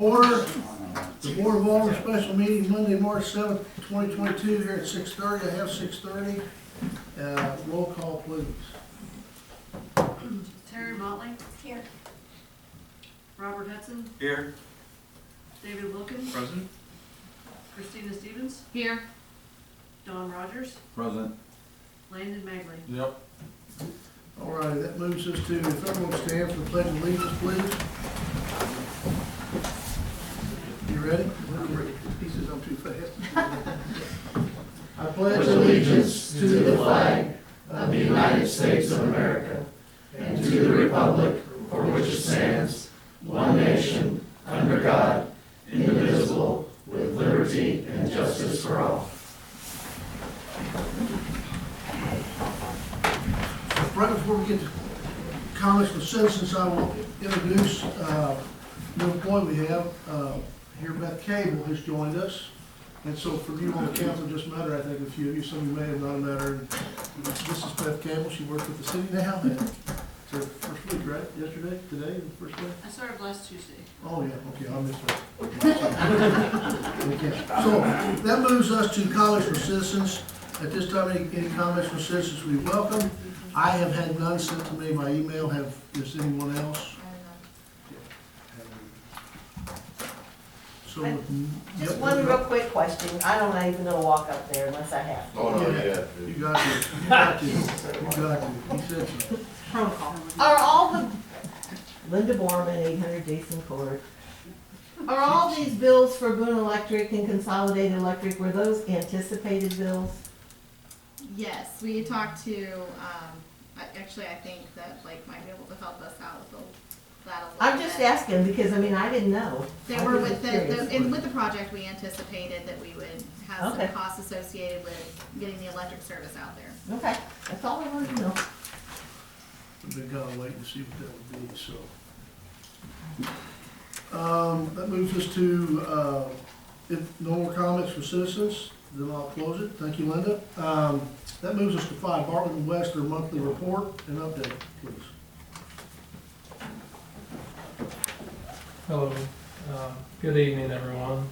Order the Board of Alderman special meeting Monday, March 7th, 2022 here at 6:30. I have 6:30. Roll call, please. Terry Motley. Here. Robert Hudson. Here. David Wilkins. Present. Christina Stevens. Here. Don Rogers. Present. Landon Magley. Yep. All right, that moves us to, if everyone stands for the pledge of allegiance, please. You ready? He says I'm too fast. I pledge allegiance to the flag of the United States of America and to the republic for which it stands, one nation, under God, indivisible, with liberty and justice for all. Right before we get to comments from citizens, I will introduce the employee we have here. Beth Cable has joined us. And so for you on the council, just met her, I think a few of you, some of you may have not met her. This is Beth Cable. She works with the city now. And it's her first week, right? Yesterday, today, the first day? I started last Tuesday. Oh, yeah, okay, I missed that. Okay. So that moves us to comments from citizens. At this time, any comments from citizens we welcome. I have had none sent to me by email. Is anyone else? So, Just one real quick question. I don't even gonna walk up there unless I have to. Oh, no, yeah. You got to, you got to, you got to. He said so. Protocol. Are all the, Linda Borman, 800 Jason Court. Are all these bills for Boone Electric and Consolidated Electric, were those anticipated bills? Yes, we talked to, actually, I think that Blake might be able to help us out with that a little bit. I'm just asking because, I mean, I didn't know. They I were was with curious. with the project, we anticipated that we would have some Okay. costs associated with getting the electric service out there. Okay, that's all I wanted to know. We've been kind of waiting to see what that would be, so. That moves us to, if no more comments from citizens, then I'll close it. Thank you, Linda. That moves us to 5, Bartlett and West, their monthly report and update, please. Hello, good evening, everyone.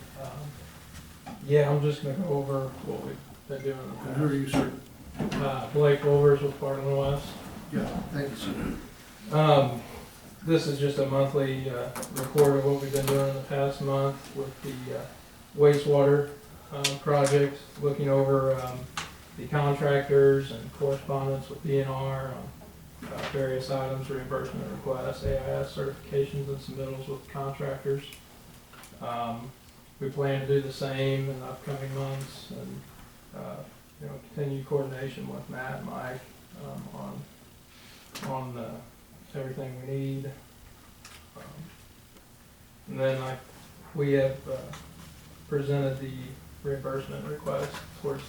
Yeah, I'm just gonna go over what we've been doing in And who are the you, sir? past. Blake Wolvers with Barton West. Yeah, thank you, sir. This is just a monthly report of what we've been doing in the past month with the wastewater project, looking over the contractors and correspondence with DNR on various items, reimbursement requests, AIS certifications and submittals with contractors. We plan to do the same in the upcoming months and continue coordination with Matt and Mike on everything we need. And then we have presented the reimbursement request towards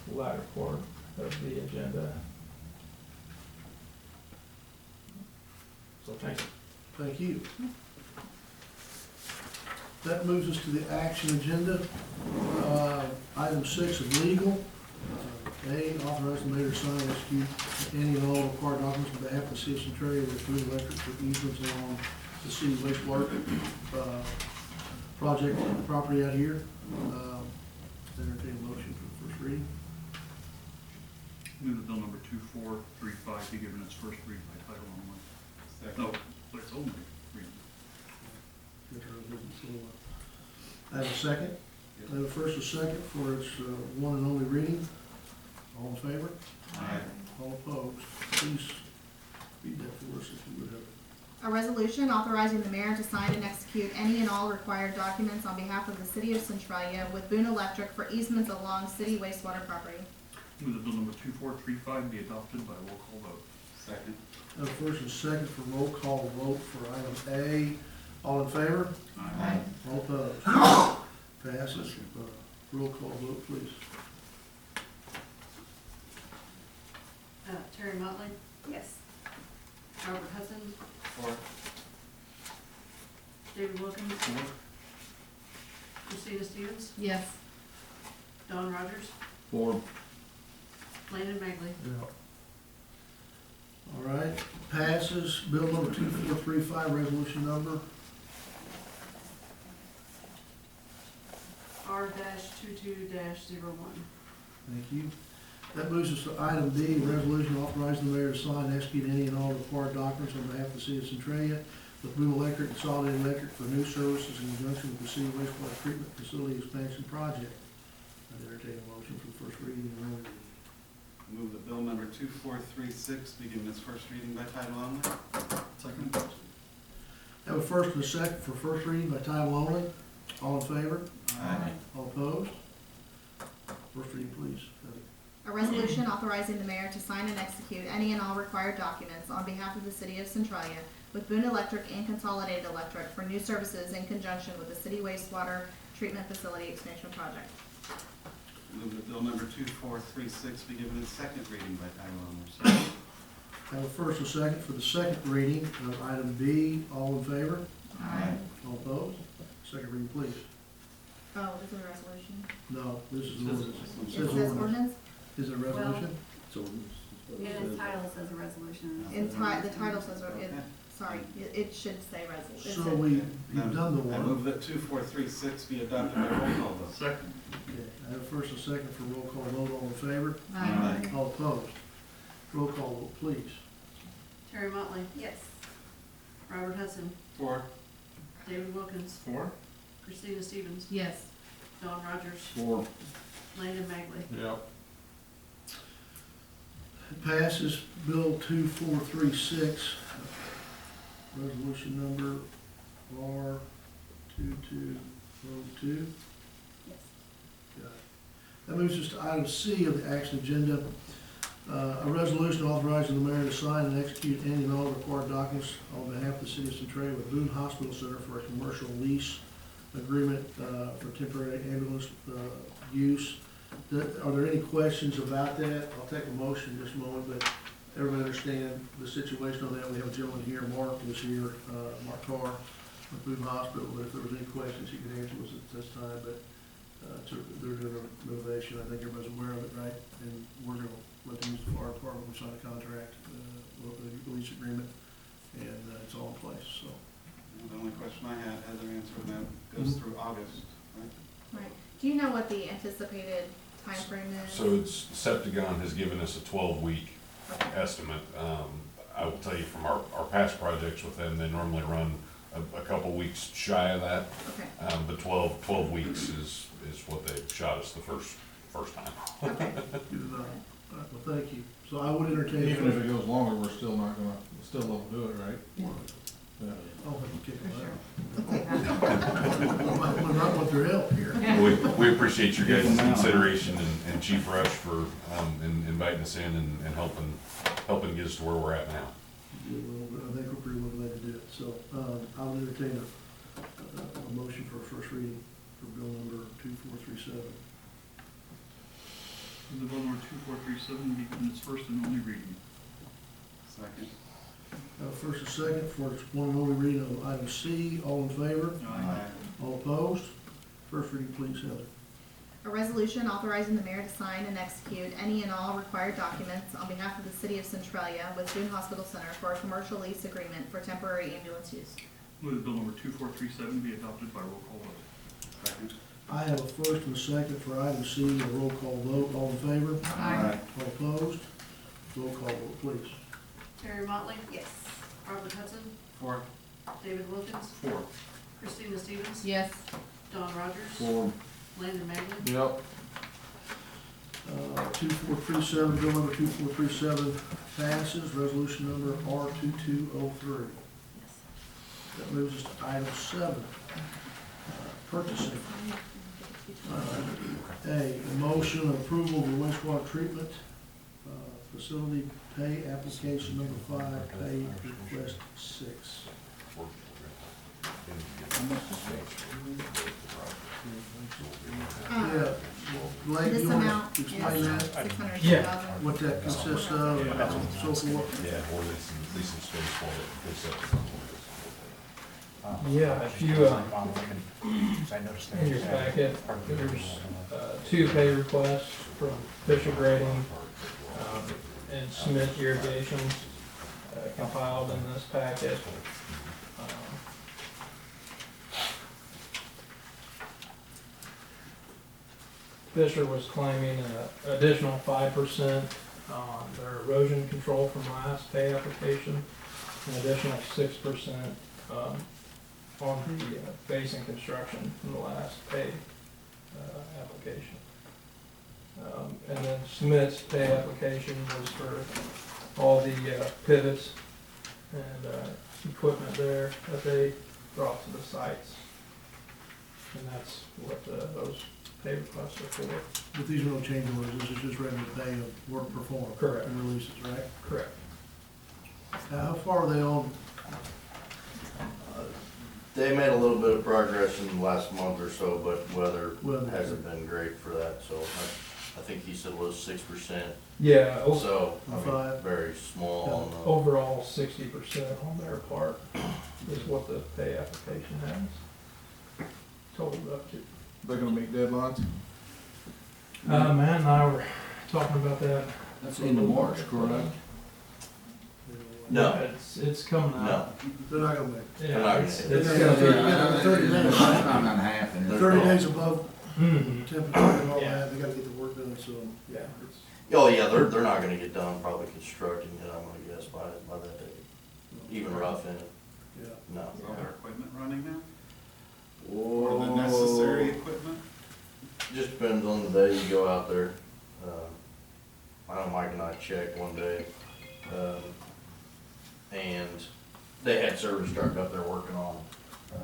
the latter part of the agenda. So thank you. Thank you. That moves us to the action agenda. Item 6 of legal. A, authorize the mayor to sign and execute any and all required documents on behalf of the city of Centralia with Boone Electric for easements along the city wastewater project property out here. Entertain a motion for the first reading. Move that bill number 2435 be given its first read by title only. Second. No, but it's only reading. I have a second. I have a first and second for its one and only reading. All in favor? Aye. All opposed? Please read that for us if you would have. A resolution authorizing the mayor to sign and execute any and all required documents on behalf of the city of Centralia with Boone Electric for easements along city wastewater property. Move that bill number 2435 be adopted by roll call vote. Second. I have a first and second for roll call vote for item A. All in favor? Aye. All opposed? Passes. Roll call vote, please. Terry Motley. Yes. Robert Hudson. 4. David Wilkins. 4. Christina Stevens. Yes. Don Rogers. 4. Landon Magley. All right, passes. Bill number 2435, resolution number R-22-01. Thank you. That moves us to item D, resolution authorizing the mayor to sign and execute any and all required documents on behalf of the city of Centralia with Boone Electric, Consolidated Electric for new services in conjunction with the city wastewater treatment facility expansion project. I'd entertain a motion for the first reading and only reading. Move that bill number 2436 be given its first reading by title only. Second? Have a first and a second for first reading by title only. All in favor? Aye. All opposed? First reading, please. A resolution authorizing the mayor to sign and execute any and all required documents on behalf of the city of Centralia with Boone Electric and Consolidated Electric for new services in conjunction with the city wastewater treatment facility expansion project. Move that bill number 2436 be given its second reading by title only. Have a first and second for the second reading of item B. All in favor? Aye. All opposed? Second reading, please. Oh, is it a resolution? No, this is an ordinance. It says ordinance? Is it a resolution? In its title it says a resolution. The title says, sorry, it should say resolution. So you've done the I one. move that 2436 be adopted by roll call vote. Second. Okay, I have a first and second for roll call vote. All in favor? Aye. All opposed? Roll call vote, please. Terry Motley. Yes. Robert Hudson. 4. David Wilkins. 4? Christina Stevens. Yes. Don Rogers. 4. Landon Bagley. Yep. Passes Bill 2436, resolution number R2202. Yes. Got it. That moves us to item C of the action agenda. A resolution authorizing the mayor to sign and execute any and all required documents on behalf of the city of Centralia with Boone Hospital Center for a commercial lease agreement for temporary ambulance use. Are there any questions about that? I'll take a motion in just a moment, but everybody understand the situation on that. We have a gentleman here, Mark was here, Mark Carr with Boone Hospital, but if there was any questions, he could answer those at this time, but they're doing a renovation. I think everybody's aware of it, right? And we're gonna let them use the fire department, we'll sign a contract, the lease agreement, and it's all in place, so. The only question I had, Heather answered, that goes through August, right? Right. Do you know what the anticipated timeframe is? So it's, Septagon has given us a 12-week estimate. I will tell you from our past projects with them, they normally run a couple weeks shy of that. Okay. But 12 weeks is what they shot us the first time. Okay. Good enough. All right, well, thank you. So I would entertain. Even if it goes longer, we're still not gonna, still won't do it, right? Yeah. I'll have to kick them out. We're not want their help here. We appreciate your guys' consideration and Chief Rush for inviting us in and helping get us to where we're at now. I think we're pretty well glad to do it. So I'll entertain a motion for a first reading for bill number 2437. The bill number 2437 be given its first and only reading. Second. First and second for one and only reading of item C. All in favor? Aye. All opposed? First reading, please, Heather. A resolution authorizing the mayor to sign and execute any and all required documents on behalf of the city of Centralia with Boone Hospital Center for a commercial lease agreement for temporary ambulance use. Move that bill number 2437 be adopted by roll call vote. Second. I have a first and a second for item C, a roll call vote. All in favor? Aye. All opposed? Roll call vote, please. Terry Motley. Yes. Robert Hudson. 4. David Wilkins. 4. Christina Stevens. Yes. Don Rogers. 4. Landon Bagley. Yep. 2437, bill number 2437 passes. Resolution number R2203. That moves us to item 7, purchasing. A motion of approval of the wastewater treatment facility pay application number 5, pay request 6. Yeah, Blake, This you want amount to is explain that, $602,000. what that consists of, and so forth? Yeah, or leasing space for it. Yeah, if you, in your packet, there's 2 pay requests from Fisher Grading and Smith Irrigation compiled in this packet. Fisher was claiming an additional 5% on their erosion control from last pay application, an additional 6% on the basin construction from the last pay application. And then Smith's pay application was for all the pivots and equipment there that they brought to the sites. And that's what those pay requests are for. But these are no change orders, this is just regular pay of work performed. Correct. And releases, right? Correct. How far are they on? They made a little bit of progress in the last month or so, but weather Weather. hasn't been great for that, so I think he said it was 6%. Yeah, So, I mean, Five. very small on the. overall 60% on their part is what the pay application has totaled up to. They're gonna meet deadlines? Matt and I were talking about that. That's the end of March, correct? No, It's coming no. out. They're not gonna make it. They're not Yeah, it's gonna- gonna be. Yeah, 30 days. Time and a half. and 30 days above Mhm. temperature and all Yeah. that, they gotta get the work done, so. Yeah. Oh, yeah, they're not gonna get done probably constructing it, I'm gonna guess, by that day. Even rough in it, Yeah. no. Is all their equipment running now? Or Or the necessary equipment? Just depends on the day you go out there. I know Mike and I checked one day, and they had service truck up there working on,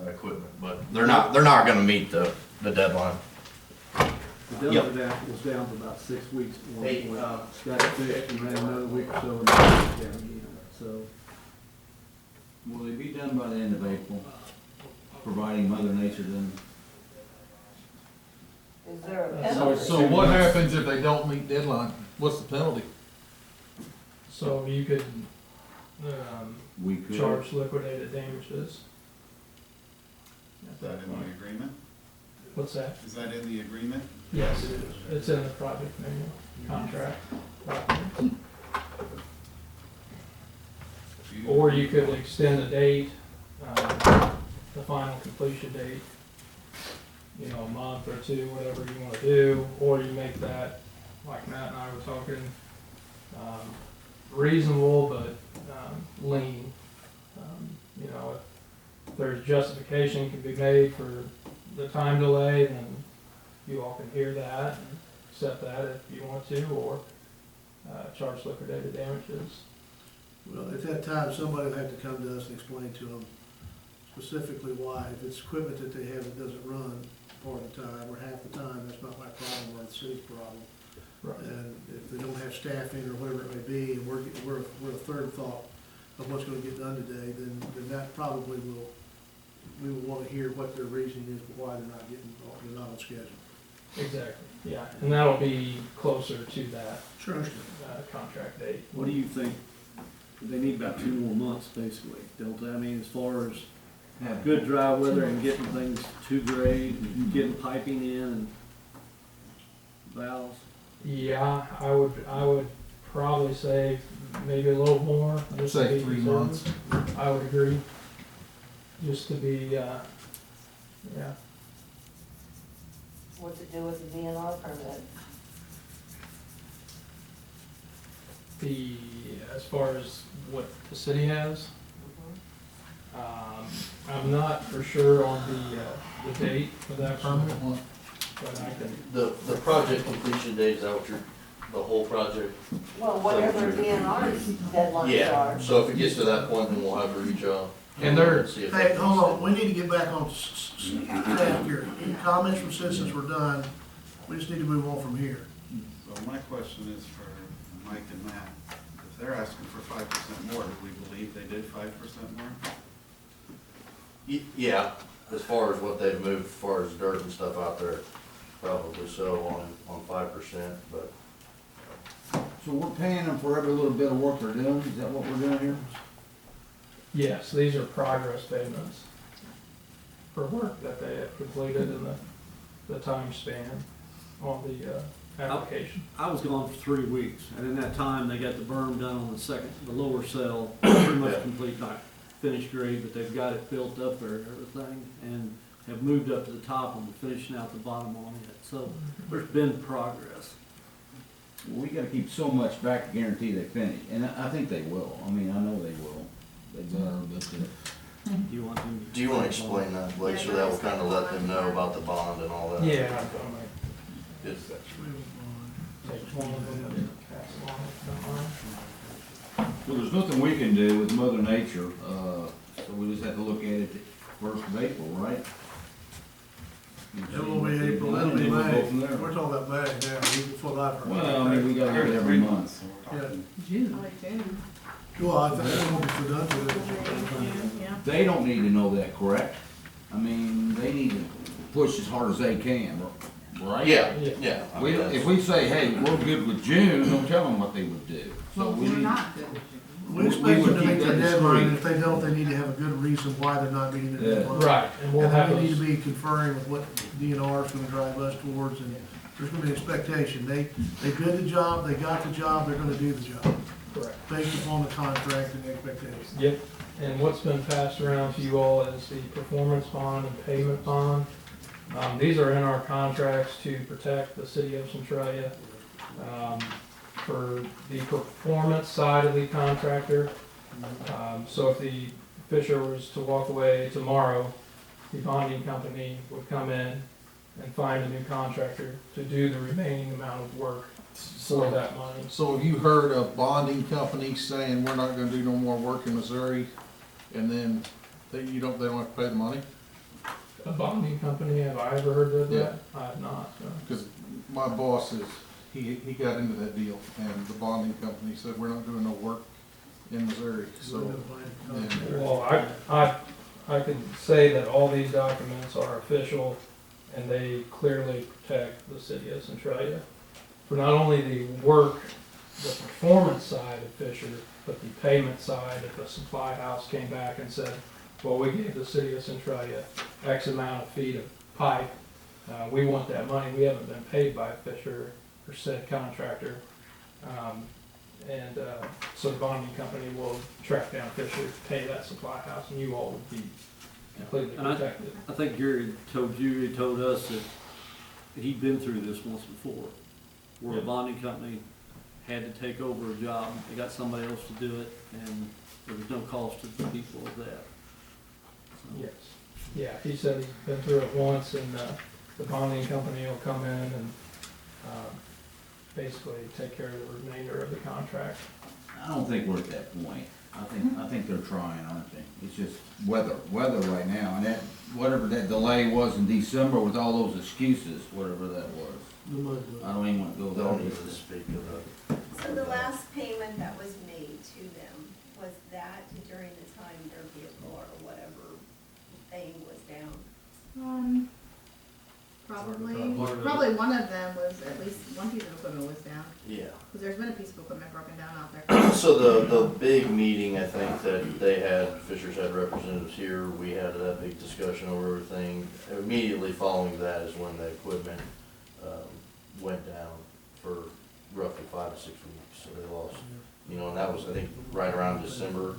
equipment, but they're not gonna meet the deadline. The Yep. Delta Dash was down for about 6 weeks. before Hey, we uh, got it fixed and ran another week or so and then it was down again. So, Will they be done by the end of April, providing Mother Nature doesn't? Is there a So- penalty? So what happens if they don't meet deadline? What's the penalty? So you could We could. charge liquidated damages. Is that in the agreement? What's that? Is that in the agreement? Yes, it's in the project manual, contract document. Or you could extend the date, the final completion date, you know, a month or two, whatever you wanna do, or you make that, like Matt and I were talking, reasonable but, lean. You know, if there's justification can be made for the time delay, then you all can hear that and accept that if you want to, or, charge liquidated damages. Well, at that time, somebody would have to come to us and explain to them specifically why. If it's equipment that they have that doesn't run part of the time or half the time, that's not my problem or the city's problem. Right. And if they don't have staffing or whatever it may be, and we're a third thought of what's gonna get done today, then that probably we will wanna hear what their reasoning is for why they're not on schedule. Exactly, yeah, and that'll be closer to that, Sure, understand. contract date. what do you think? They need about 2 more months, basically, don't they? I mean, as far as good dry weather and getting things to grade, and getting piping in and valves. Yeah, I would probably say maybe a little more. just to Say be 3 conservative. months. I would agree, just to be, yeah. What's it do with the DNR permit? As far as what the city has, I'm not for sure on the date of that permit, but I can, The project completion date, is that what the whole project? Well, whatever DNR's deadlines Yeah, are. so if it gets to that point, then we'll have to reach out. And they're- see if Hey, they- hold on, we need to get back on staff here. Comments from citizens were done, we just need to move on from here. So my question is for Mike and Matt. If they're asking for 5% more, do we believe they did 5% more? Yeah, as far as what they've moved, as far as dirt and stuff out there, probably so on 5%, but. So we're paying them for every little bit of work they're doing, is that what we're doing here? yes, these are progress payments for work that they have completed in the time span on the, application. I was gone for 3 weeks, and in that time, they got the berm done on the lower cell, pretty much Yeah. complete, not finished grade, but they've got it built up there and everything, and have moved up to the top and we're finishing out the bottom on it. So there's been progress. Well, we gotta keep so much back to guarantee they finish, and I think they will. I mean, I know they will. They better, but, Do you want to? Do you wanna explain that, Blake, so that will kinda let them know about the bond and all that? Yeah, I'm gonna It's- take one of them and pass along if you don't mind. well, there's nothing we can do with Mother Nature, so we just have to look at it first of April, right? It will be April, it'll be And then we'll May. go from there. We're talking about May now, that's what I've heard. Well, I mean, we gotta do it every month. Yeah, I like June. well, I think it won't be for done with it. Yeah. They don't need to know that, correct? I mean, they need to push as hard as they can, right? Yeah, yeah. I We, mean, if that's- we say, hey, we're good with June, don't tell them what they would do. So Well, we we're need- not good. We We expect would them to keep make their that deadline, and discreet. if they don't, they need to have a good reason why they're not meeting the Yeah. deadline. Right, and we'll have And they need those, to be conferring with what DNR is gonna drive us towards, and there's gonna be an expectation. They bid the job, they got the job, they're gonna do the job, correct. based upon the contract and the expectations. Yep, and what's been passed around to you all is the performance bond and payment bond. These are in our contracts to protect the city of Centralia. For the performance side of the contractor, so if the Fisher was to walk away tomorrow, the bonding company would come in and find a new contractor to do the remaining amount of work for that money. So have you heard of bonding companies saying we're not gonna do no more work in Missouri, and then they don't have to pay the money? A bonding company, have I ever heard of Yeah. that? I have not, no. Cause my boss he got into that deal, and the bonding company said, we're not doing no work in Missouri, so. Yeah. Well, I can say that all these documents are official and they clearly protect the city of Centralia. For not only the work, the performance side of Fisher, but the payment side, if a supply house came back and said, well, we gave the city of Centralia X amount of feet of pipe, we want that money, we haven't been paid by Fisher or said contractor. So the bonding company will track down Fisher, pay that supply house, and you all would be completely And protected. I think Gary told you, he told us that he'd been through this once before, where a Yeah. bonding company had to take over a job, they got somebody else to do it, and there was no cost to the people of that. So, Yes. Yeah, he said he's been through it once, and the bonding company will come in and basically take care of the remainder of the contract. I don't think we're at that point. I think they're trying, aren't they? It's just weather right now, and that, whatever that delay was in December with all those excuses, whatever that was. I don't even wanna go there. Don't need to speak of that. So the last payment that was made to them, was that during the time their vehicle or whatever thing was down? Probably one of them was, at least one piece of equipment was down, Yeah. because there's been a piece of equipment broken down out there. So the big meeting, I think, that they had, Fisher's had representatives here, we had that big discussion over everything. Immediately following that is when the equipment, went down for roughly 5 to 6 weeks, so they lost. And that was, I think, right around December,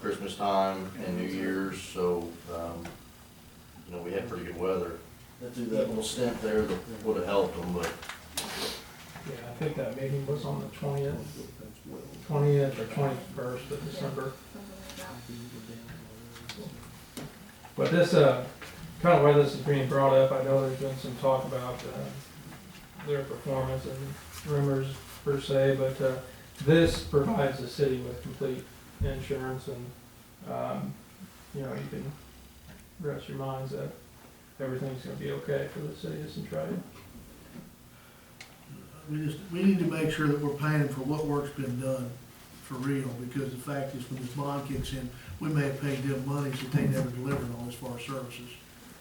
Christmas time and New Year's, so, we had pretty good weather. Through that little stint there, that would have helped them, but Yeah, I think that meeting was on the 20th or 21st of December. But this, kind of why this is being brought up, I know there's been some talk about their performance and rumors per se, but this provides the city with complete insurance, and you can rest your minds that everything's gonna be okay for the city of Centralia. We need to make sure that we're paying for what work's been done for real, because the fact is, when this bond kicks in, we may have paid them money that they never delivered on as far as services.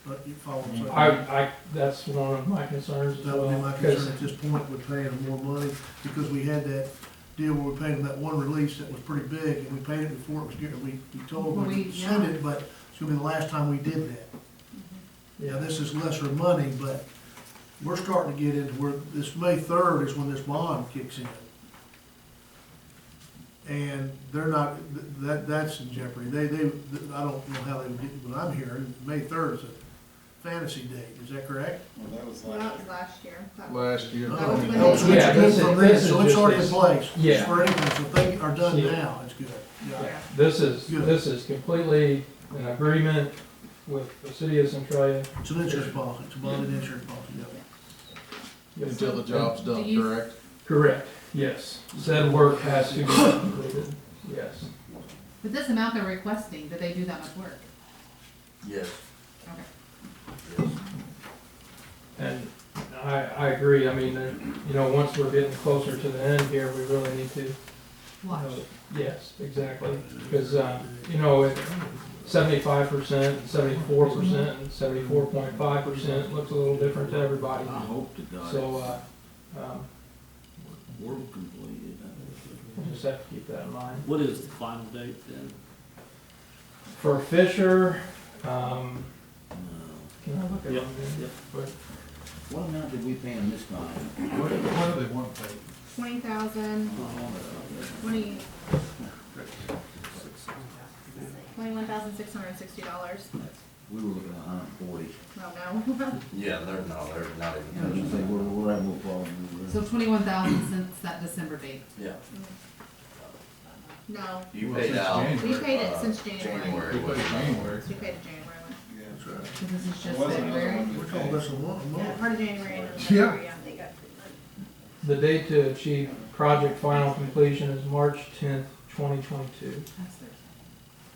But you follow what I'm saying? That's one of my concerns as That would well. be my concern at this point, with paying them more money, because we had that deal where we paid them that one release that was pretty big, and we paid it before it was good, we told them to send it, but it's gonna be the last time we did that. Yeah, this is lesser money, but we're starting to get into where this May 3rd is when this bond kicks in. And they're not, that's in jeopardy. I don't know how they would get, but I'm hearing May 3rd is fantasy date, is that correct? Well, that was Well, that was last year. That was- Last year. That was when No, so they- it's good from this this, is so it's just already in this- place. yeah. It's for anything, so if they are done Yeah. now, it's good. Yeah. Yeah. This is, Good. this is completely an agreement with the city of Centralia. It's an insurance policy, it's a bonded insurance policy, yeah. Until the job's done, Do you- correct? Correct, yes. Said work has to be completed, yes. But this amount they're requesting, did they do that much work? Yes. Okay. And I agree, I mean, you know, once we're getting closer to the end here, we really need to. Watch. Yes, exactly, because, you know, 75%, 74%, and 74.5% looks a little different to everybody. I hope to God. So, Work completed. we'll just have to keep that in mind. What is the final date then? For Fisher, can I look at Yep, them? yep. But What amount did we pay him this time? What do they want to pay? 20,000, 20, $21,660. We were looking at $140. Oh, no. Yeah, they're not I was gonna say, we're having a problem. So 21,000 since that December date. Yeah, No, you Well, paid since out. January. we paid it since January. January. We paid January. We paid it January one. Yeah. That's right. So this is There just was another February. one we We're talking paid. less than one, a Yeah, month. part of January and then Yeah. February, yeah. They got 3 months. the date to achieve project final completion is March 10th, 2022. That's Thursday.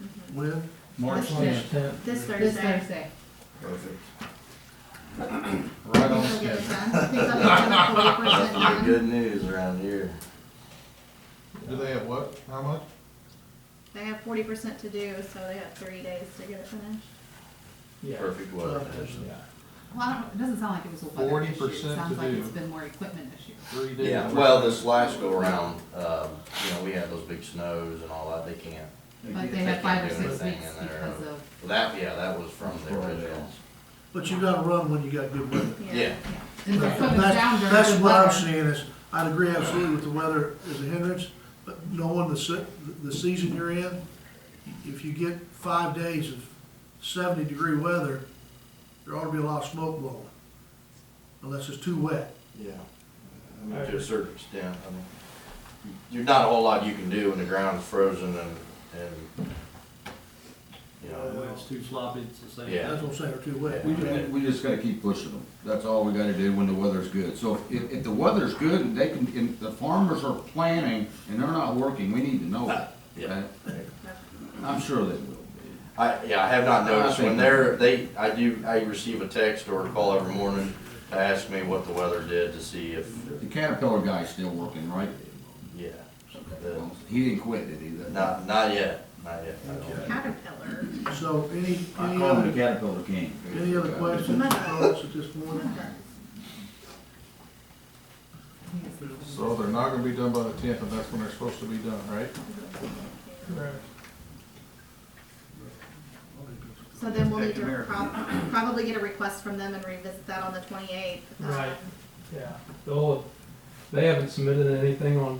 Mhm. When? March March 10th, 10th. This This Thursday. Thursday. Perfect. right on Think they'll get schedule. it done. Think they'll get it done 40% done. Good news around here. Do they have what? How much? They have 40% to do, so they have 30 days to get it finished. Yeah. Perfect weather. Yeah. Well, I don't, it doesn't sound like it was a weather issue. It 40% sounds to like do. it's been more equipment issue. 3 days. Yeah, well, this last go around, you know, we had those big snows and all that, they can't. But they They had can't 5 or do 6 anything weeks in there. because of, That, that was from the original. But you gotta run when you got good weather. Yeah. yeah. And if equipment's down during That's good what I'm weather. seeing is, I'd agree absolutely with the weather as a hindrance, but knowing the season you're in, if you get 5 days of 70-degree weather, there ought to be a lot of smoke blowing, unless it's too wet. Yeah. I mean, to a certain extent, I mean, there's not a whole lot you can do when the ground's frozen and, you know. When it's too sloppy, it's the same. Yeah. That's what I'm saying, or too wet. We just gotta keep pushing them. That's all we gotta do when the weather's good. So if the weather's good and they can, and the farmers are planning and they're not working, we need to know that. Yeah. okay? I'm sure they will be. I have not noticed I when think- I receive a text or a call every morning to ask me what the weather did to see if, The Caterpillar guy's still working, right? yeah. Well, he didn't quit, did he? Not yet, not yet. I don't- Caterpillar. So I call him the Caterpillar King. any other questions, comments at this point? So they're not gonna be done by the 10th, and that's when they're supposed to be done, right? Correct. So then we'll need Take to America. probably get a request from them and revisit that on the 28th. Right. Yeah, they haven't submitted anything on,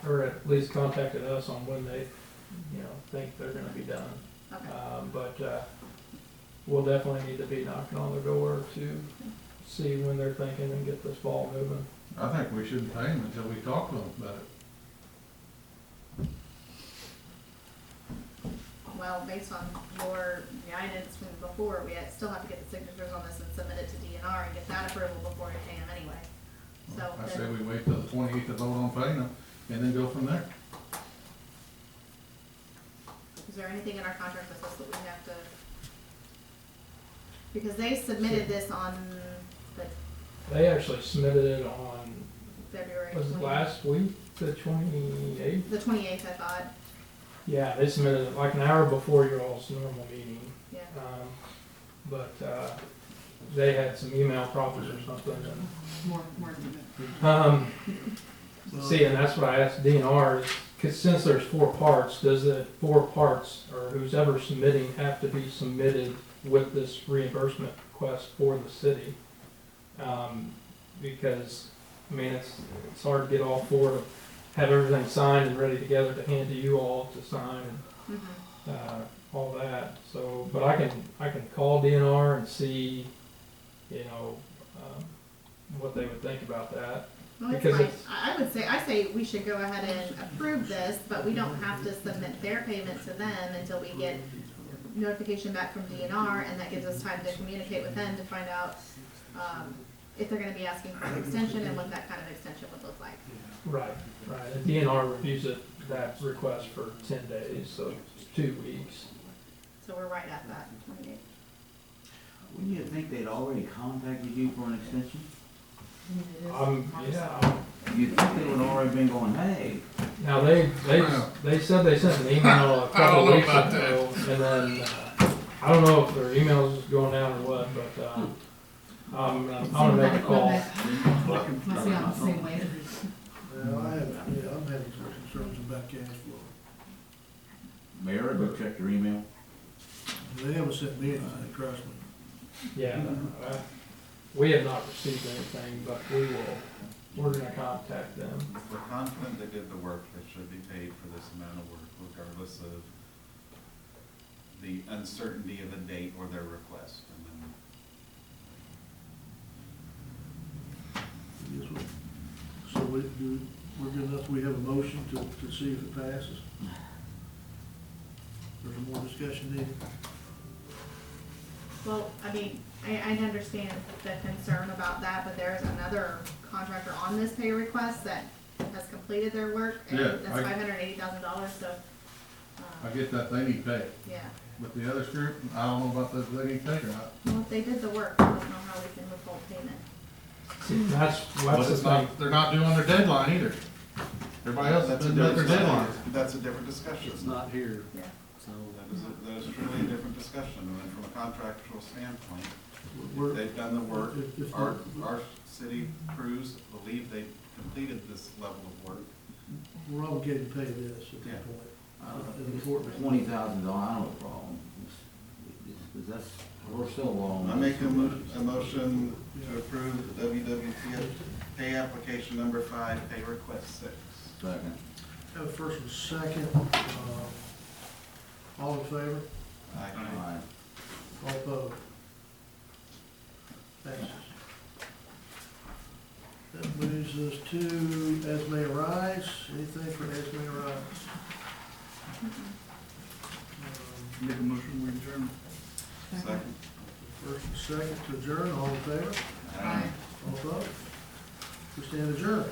or at least contacted us on when they, you know, think they're gonna be done. Okay. But we'll definitely need to be knocking on the door to see when they're thinking and get this ball moving. I think we shouldn't pay them until we talk to them about it. Well, based on your guidance from before, still have to get the signatures on this and submit it to DNR and get that approval before we pay them anyway. So I say then, we wait till the 28th to vote on paying them, and then go from there. is there anything in our contract that says that we have to? Because they submitted this on the They actually submitted it on, February. was it 20th. last week, the 28th? The 28th, I thought, Yeah, they submitted it like an hour before your all's normal meeting. yeah. But they had some email problems or something. And, more than see, and that's what I asked DNR is, cause since there's 4 parts, does the 4 parts, or who's ever submitting, have to be submitted with this reimbursement request for the city? Because, I mean, it's hard to get all 4 to have everything signed and ready together to hand to you all to sign and, Mhm. all that. So, but I can call DNR and see you know, what they would think about that. Well, it's Because fine. it's- I say we should go ahead and approve this, but we don't have to submit their payment to them until we get notification back from DNR, and that gives us time to communicate with them to find out, if they're gonna be asking for an extension and what that kind of extension would look like. Right, right. And DNR reviews that request for 10 days, so it's 2 weeks. So we're right at that 28. Wouldn't you think they'd already contacted you for an extension? Yeah. You'd think they would already been going, hey. Now, they said they sent an email a couple weeks ago, and then, I don't know if their email's going down or what, but, I'm gonna make a call. Must be on the same way. Well, I'm having some concerns about cash flow. Mayor, go check your email. They haven't sent me anything, trust me. Yeah, we have not received anything, but we're gonna contact them. If we're confident they did the work, they should be paid for this amount of work regardless of the uncertainty of the date or their request. And then Yes, so we're good enough, we have a motion to see if it passes. There's more discussion needed. Well, I mean, I understand the concern about that, but there is another contractor on this pay request that has completed their work, and Yeah, that's $580,000, so, I get that, they need pay. yeah. But the other group, I don't know about those, they need pay or not. Well, if they did the work, I don't know how we can withhold payment. See, that's But the it's thing. not, they're not doing their deadline either. Everybody else has That's a been met their different, deadline. that's a different discussion. It's not here, Yeah. so. That is truly a different discussion, and then from a contractual standpoint, We're- they've done the work. if Our city crews believe they completed this level of work. We're obligated to pay this at Yeah. that point. In the court. $20,000, I don't have a problem. Because that's, we're still long. I make a motion to approve the WWTF pay application number 5, pay request 6. Second. Have a first and second, all in favor? Aye. All opposed? Passes. That moves us to as may arise. Anything for as may arise? Make a motion, we adjourn. Second. First and second to adjourn, all in favor? Aye. All opposed? We stand adjourned.